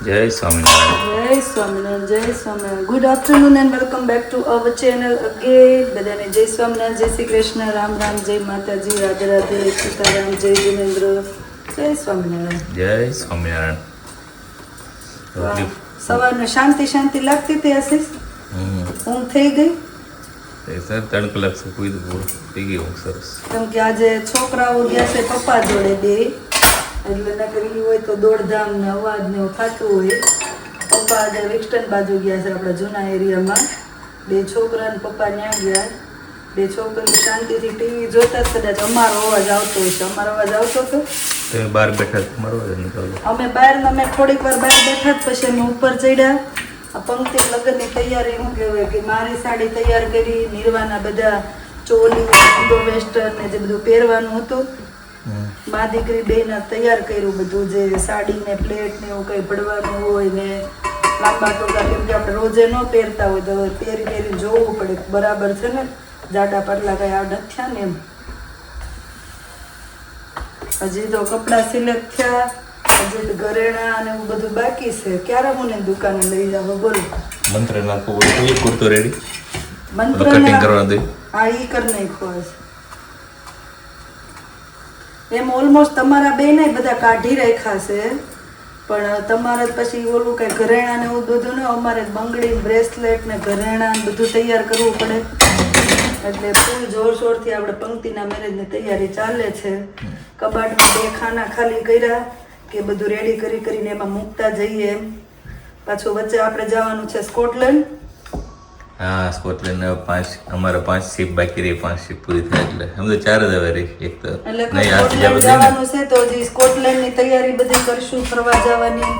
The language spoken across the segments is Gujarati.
જય સ્વામિનારાયણ. જય સ્વામિનારાયણ. જય Swaminarayan. Good afternoon and welcome back to our channel again. બધાને જય સ્વામિનારાયણ, જય શ્રી કૃષ્ણ, રામ રામ, જય માતાજી, રાધે રાધે, સીતારામ, જય જિનેન્દ્ર, જય સ્વામિનારાયણ. જય સ્વામિનારાયણ. રોટલી સવારને શાંતિ શાંતિ લાગતી હતી આશીષ. ઊંઘ થઈ ગઈ સર 3 કલાક સૂઈ દઉં થઈ ગઈ ઊંઘ સરસ. કેમ કે આજે છોકરાઓ ગયા છે પપ્પા જોડે બે, એટલે નકરી હોય તો દોડધામ ને અવાજ ને એવું થતું હોય. પપ્પા આજે વિક્સટન બાજુ ગયા છે આપણા જૂના એરિયામાં. બે છોકરા ને પપ્પા ત્યાં ગયા. બે છોકરી શાંતિથી ટીવી જોતા જ કદાચ અમારો અવાજ આવતો હોય છે. અમારો અવાજ આવતો હતો. તમે બહાર બેઠા તમારો નીકળો. અમે બહાર અમે થોડીક વાર બહાર બેઠા જ પછી અમે ઉપર ચડ્યા. આ પંક્તિ લગ્નની તૈયારી શું કહેવાય કે મારી સાડી તૈયાર કરી, નિર્વાના બધા ચોલી ઇન્ડો વેસ્ટર્ન ને જે બધું પહેરવાનું હતું મા દીકરી બેના તૈયાર કર્યું બધું, જે સાડી ને પ્લેટ ને એવું કંઈ ભરવાનું હોય ને લાંબા ટોકા, કેમ કે આપણે રોજે ન પહેરતા હોય તો પહેરી પહેરી જોવું પડે બરાબર છે ને, જાડા પાટલા કઈ આ નથી થયા ને એમ. હજી તો કપડાં સિલેક્ટ થયા, હજી ઘરેણા અને એવું બધું બાકી છે. ક્યારે મને દુકાને લઈ જાવ બોલો? મંત્ર નાખવું પડે કુર્તો રેડી મંત્ર કટિંગ કરવાનું દે. હા ઈ કર નાખ્યો છે. એમ ઓલમોસ્ટ તમારા બેને બધા કાઢી રાખ્યા છે, પણ તમારે પછી ઓલું કઈ ઘરેણા ને એવું બધું ને, અમારે બંગડી બ્રેસલેટ ને ઘરેણા ને બધું તૈયાર કરવું પડે. એટલે ફૂલ જોરશોરથી આપણે પંક્તિના મેરેજની તૈયારી ચાલે છે. કબાટમાં 2 ખાના ખાલી કર્યા કે બધું રેડી કરી કરીને એમાં મૂકતા જઈએ એમ. પાછું વચ્ચે આપણે જવાનું છે સ્કોટલેન્ડ. હા સ્કોટલેન્ડ 5 અમારે 5 શિપ બાકી રહી. 5 શિપ પૂરી થાય એટલે આમ તો 4 જ હવે રહી. એક તો એટલે નહીં આ સ્કોટલેન્ડ જવાનું છે તો હજી સ્કોટલેન્ડની તૈયારી બધી કરશું, ફરવા જવાની.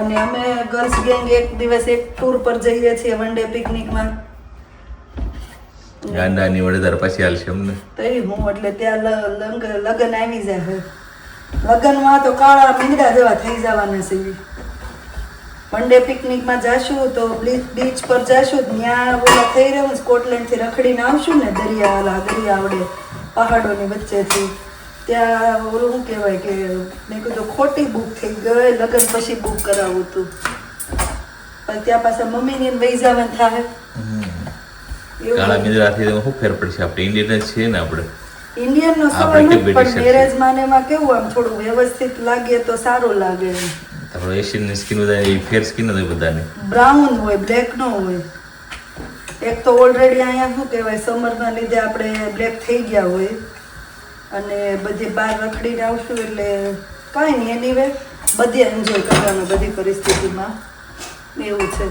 અને અમે ગર્લ્સ ગેંગ એક દિવસ એક ટૂર પર જઈએ છીએ, વન ડે પિકનિકમાં. ગાંડાની વડેદાર પછી હાલશે અમને તો એ હું એટલે ત્યાં લગન આવી જાય. લગનમાં તો કાળા મીંડા જેવા થઈ જવાના છે. વન ડે પિકનિકમાં જાશું તો બીચ પર જાશું, ત્યાં ઓલા થઈ રહ્યું સ્કોટલેન્ડથી રખડીને આવશું ને દરિયા આવડે પહાડોની વચ્ચેથી. ત્યાં ઓલું શું કહેવાય કે મેં કીધું ખોટી બુક થઈ ગઈ, લગ્ન પછી બુક કરાવું હતું, પણ ત્યાં પાછા મમ્મીની વહી જવાનું થાય. કાળા મીંદડાથી શું ફેર પડશે? આપણે ઇન્ડિયન જ છીએ ને. આપણે ઇન્ડિયનનો સવાલ નથી, પણ મેરેજમાં ને એમાં કેવું આમ થોડું વ્યવસ્થિત લાગે તો સારું લાગે. આપણો એશિયનની સ્કિન બધા ફેર સ્કિન જ હોય બધાને. બ્રાઉન હોય, બ્લેક નો હોય. એક તો ઓલરેડી અહીંયા શું કહેવાય સમરના લીધે આપણે બ્લેક થઈ ગયા હોય, અને બધી બહાર રખડીને આવશું એટલે કાંઈ નહીં. એનીવે બધે એન્જોય કરવાનું બધી પરિસ્થિતિમાં એવું છે.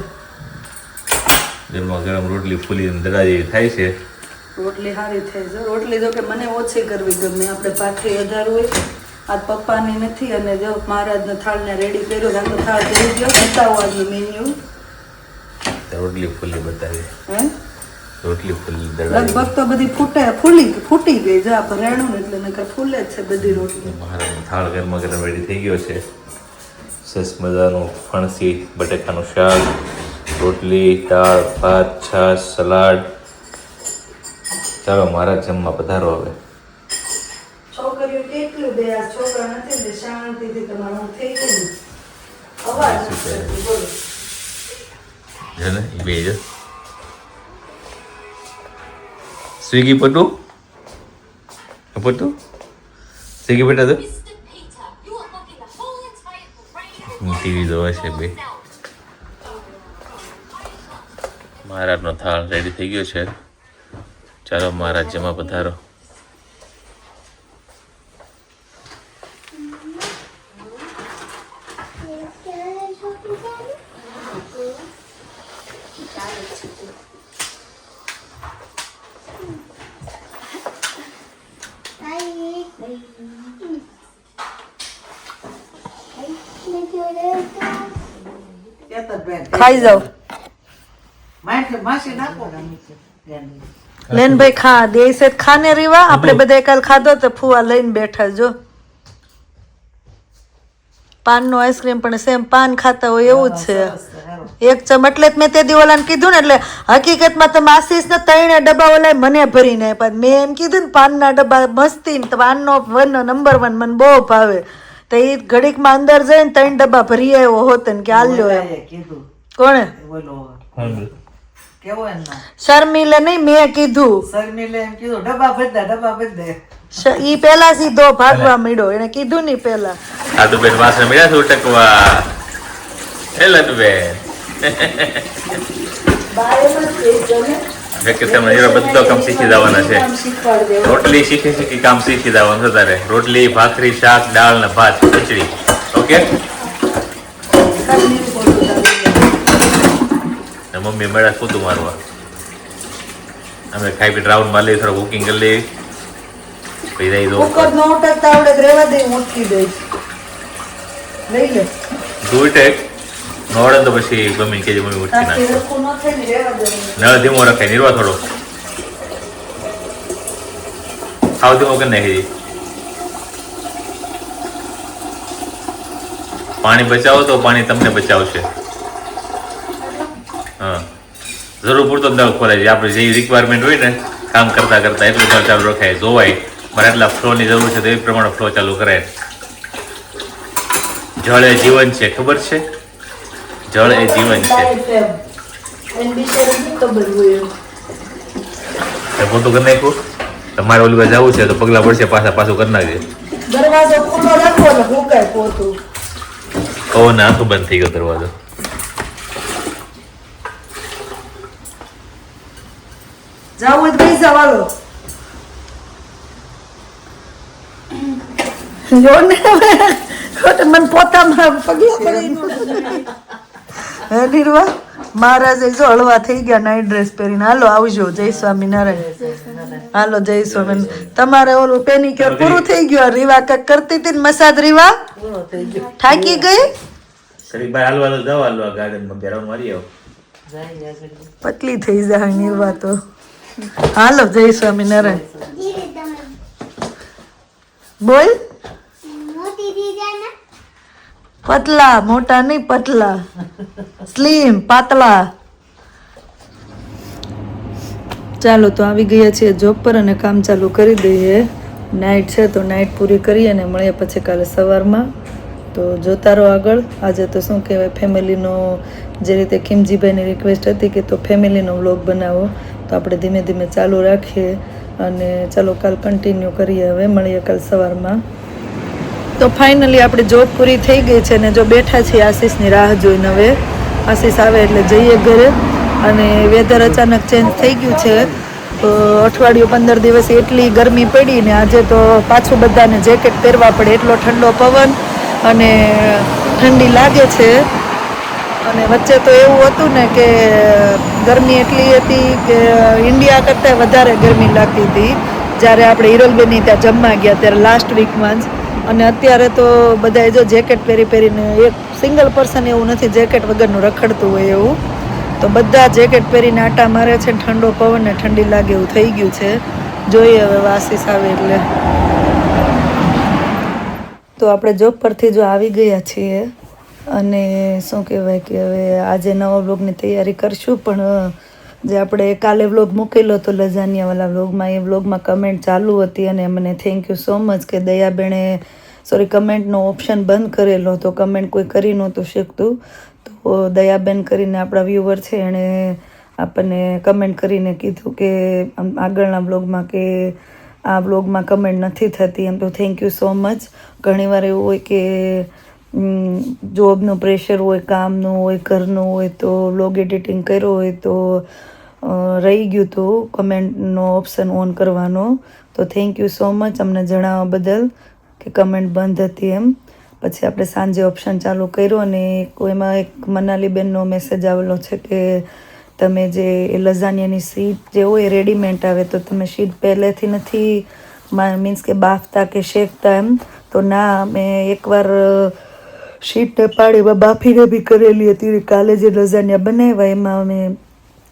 ગરમા ગરમ રોટલી ફૂલી દડા જેવી થાય છે. રોટલી સારી થાય છે. રોટલી જો કે મને ઓછી કરવી ગમે. આપણે પાથરી વધાર હોય. આ પપ્પાની નથી. અને જો મહારાજનો થાળને રેડી કર્યો, આખો થાળ થઈ ગયો. બતાવો આજનું મેન્યુ. રોટલી ફૂલી બતાવી. હે રોટલી ફૂલી દડા લગભગ તો બધી ફૂટી ગઈ. જો આ ભરાણું ને એટલે નકર ફૂલે જ છે બધી રોટલી. મહારાજનો થાળ ગરમા ગરમ રેડી થઈ ગયો છે. સરસ મજાનું ફણસી બટેકાનું શાક, રોટલી, દાળ, ભાત, છાશ, સલાડ. ચાલો મહારાજ જમવા પધારો. હવે છોકરીઓ કેટલું બે આ છોકરા નથી ને શાંતિથી તમારું થઈ ગયું. અવાજ નથી કરતી, બોલો. છે ને એ બે જ સ્વિગી પટુ સ્વિગી બેટા તો ટીવી જોવે છે બે. મહારાજનો થાળ રેડી થઈ ગયો છે. ચાલો મહારાજ જમવા પધારો. ખાઈ જાઓ લેન ભાઈ, ખા દેશે ખાને રીવા. આપણે બધા કાલ ખાધો તો ફુવા લઈને બેઠા. જો પાનનો આઈસ્ક્રીમ પણ સેમ પાન ખાતા હોય એવું જ છે. એક ચમ એટલે જ મેં તે દી ઓલાને કીધું ને, એટલે હકીકતમાં તમે આશીષ ને 3 ડબ્બા ઓલા મને ભરીને આપ્યા. મેં એમ કીધું ને પાનના ડબ્બા મસ્તી ને પાનનો નંબર 1 મને બહુ ભાવે. તો એ ઘડીકમાં અંદર જઈને 3 ડબ્બા ભરી આવ્યો હોત ને કે હાલ્યો એમ કીધું કોણે બોલો હમ. કેવો એમના શર્મિલે નહીં મેં કીધું શર્મિલે એમ કીધું ડબ્બા ભરી દે ઈ પેલા સીધો ભાગવા માંડ્યો એને કીધું નહીં પેલા લાડુબેન વાસણ મળ્યા છે ઉટકવા એ લાડુબેન વેકેશનમાં એવા બધો કામ શીખી જવાના છે રોટલી શીખી કામ શીખી જવાનું છે તારે રોટલી ભાખરી શાક દાળ ને ભાત ખીચડી ઓકે ને મમ્મી મળ્યા કૂતું મારવા અમે ખાઈ પી રાઉન્ડ મારી લઈ થોડું બુકિંગ કરી લઈ પછી રહી દો કુકર નો ઉટકતા આવડે તો રેવા દે મૂકી દઈશ લઈ લે દૂધ નોડે તો પછી ગમી કે મમ્મી ઉઠી નાખે હરખું ન થાય ને રેવા દે નળ ધીમો રખાય નિર્વા થોડો ખાવ ધીમો કરી નાખી પાણી બચાવો તો પાણી તમને બચાવશે હા જરૂર પૂરતો નળ ખોલાય છે આપણે જે રિક્વાયરમેન્ટ હોય ને કામ કરતા કરતા એટલું નળ ચાલુ રખાય જોવાય મારે એટલા ફ્લોની જરૂર છે તો એ પ્રમાણે ફ્લો ચાલુ કરાય જળ એ જીવન છે ખબર છે જળ એ જીવન છે પોતું કરી નાખ્યું તમારે ઓલું જવું છે તો પગલા પડશે પાછું કરી નાખજે દરવાજો ખુલ્લો રાખો ને હુકાય પોતું કહો ને આખું બંધ થઈ ગયો દરવાજો જાવું જ પૈસા વાળો જો ને મને પોતામાં પગલા પડી નિર્વા મહારાજ જો હળવા થઈ ગયા નાઈટ ડ્રેસ પહેરીને હાલો આવજો જય સ્વામિનારાયણ હાલો જય સ્વામી તમારે ઓલું પેનિક્યોર પૂરું થઈ ગયું રીવા કક કરતી હતી ને મસાજ રીવા થાકી ગઈ પતલી થઈ જાય નિર્વા તો હાલો જય સ્વામિનારાયણ બોલ પતલા મોટા નહીં પતલા સ્લીમ પાતળા ચાલો તો આવી ગયા છીએ જોબ પર અને કામ ચાલુ કરી દઈએ નાઇટ છે તો નાઇટ પૂરી કરીએ અને મળીએ પછી કાલે સવારમાં તો જોતા રહો આગળ આજે તો શું કહેવાય ફેમિલીનો જે રીતે ખીમજીભાઈની રિક્વેસ્ટ હતી કે તો ફેમિલીનો વ્લોગ બનાવો તો આપણે ધીમે ધીમે ચાલુ રાખીએ અને ચાલો કાલ કન્ટિન્યુ કરીએ હવે મળીએ કાલ સવારમાં તો ફાઇનલી આપણે જોબ પૂરી થઈ ગઈ છે ને જો બેઠા છીએ આશીષની રાહ જોઈને હવે આશીષ આવે એટલે જઈએ ઘરે અને વેધર અચાનક ચેન્જ થઈ ગયું છે તો અઠવાડિયું 15 દિવસ એટલી ગરમી પડી ને આજે તો પાછું બધાને જેકેટ પહેરવા પડે એટલો ઠંડો પવન અને ઠંડી લાગે છે અને વચ્ચે તો એવું હતું ને કે ગરમી એટલી હતી કે ઇન્ડિયા કરતાં વધારે ગરમી લાગતી હતી જ્યારે આપણે હિરલબેનની ત્યાં જમવા ગયા ત્યારે લાસ્ટ વીકમાં જ અને અત્યારે તો બધાએ જો જેકેટ પહેરીને એક સિંગલ પર્સન એવું નથી જેકેટ વગરનું રખડતું હોય એવું તો બધા જેકેટ પહેરીને આટા મારે છે ઠંડો પવન ને ઠંડી લાગે એવું થઈ ગયું છે જોઈએ હવે આશીષ આવે એટલે તો આપણે જોબ પરથી જો આવી ગયા છીએ અને શું કહેવાય કે હવે આજે નવા વ્લોગની તૈયારી કરશું પણ જે આપણે કાલે વ્લોગ મૂકેલો હતો લજાનિયાવાળા વ્લોગમાં એ વ્લોગમાં કમેન્ટ ચાલુ હતી અને મને થેન્ક યુ સો મચ કે દયાબેને કમેન્ટનો ઓપ્શન બંધ કરેલો તો કમેન્ટ કોઈ કરી નહોતું શકતું તો દયાબેન કરીને આપણા વ્યુઅર છે એણે આપણને કમેન્ટ કરીને કીધું કે આગળના વ્લોગમાં કે આ વ્લોગમાં કમેન્ટ નથી થતી એમ તો થેન્ક યુ સો મચ ઘણીવાર એવું હોય કે જોબનું પ્રેશર હોય કામનું હોય ઘરનું હોય તો વ્લોગ એડિટિંગ કર્યો હોય તો રહી ગયું હતું કમેન્ટનો ઓપ્શન ઓન કરવાનો તો થેન્ક યુ સો મચ અમને જણાવવા બદલ કે કમેન્ટ બંધ હતી એમ પછી આપણે સાંજે ઓપ્શન ચાલુ કર્યો અને એમાં એક મનાલીબેનનો મેસેજ આવેલો છે કે તમે જે લઝાનિયાની શીટ જે હોય રેડીમેડ આવે તો તમે શીટ પહેલેથી નથી મીન્સ કે બાફતા કે શેકતા એમ તો ના મેં એકવાર શીટને પાણીમાં બાફીને બી કરેલી હતી કાલે જે લઝાનિયા બનાવ્યા એમાં અમે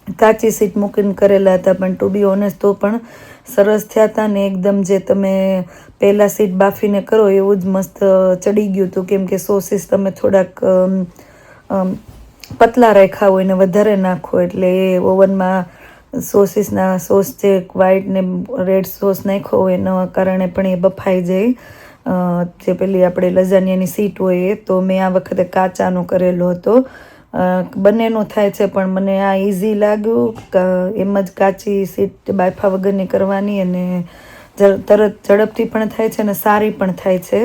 કાચી શીટ મૂકીને કરેલા હતા પણ ટુ બી ઓનેસ્ટ તો પણ સરસ થયા હતા ને એકદમ જે તમે પહેલાં શીટ બાફીને કરો એવું જ મસ્ત ચડી ગયું હતું કેમ કે સોસીસ તમે થોડાક પતલા રાખ્યા હોય ને વધારે નાખો એટલે એ ઓવનમાં સોસીસના સોસ જે વ્હાઈટ ને રેડ સોસ નાખ્યો હોય એના કારણે પણ એ બફાઈ જાય જે પેલી આપણે લઝાનિયાની સીટ હોય એ, તો મેં આ વખતે કાચાનો કરેલો હતો. બંનેનો થાય છે પણ મને આ ઇઝી લાગ્યું. એમ જ કાચી સીટ બાફા વગરની કરવાની અને તરત ઝડપથી પણ થાય છે અને સારી પણ થાય છે.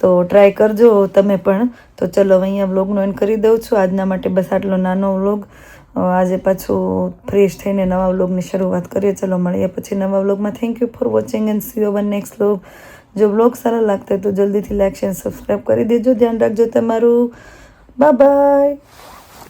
તો ટ્રાય કરજો તમે પણ. તો ચલો અહીંયા વ્લોગનો એન્ડ કરી દઉં છું. આજના માટે બસ આટલો નાનો વ્લોગ. આજે પાછું ફ્રેશ થઈને નવા વ્લોગની શરૂઆત કરીએ. ચલો મળીએ પછી નવા વ્લોગમાં. Thank you for watching and C you hour next vlog. જો વ્લોગ સારા લાગતા હોય તો જલ્દીથી લાઈક શેર સબસ્ક્રાઈબ કરી દેજો. ધ્યાન રાખજો તમારું. Bye bye.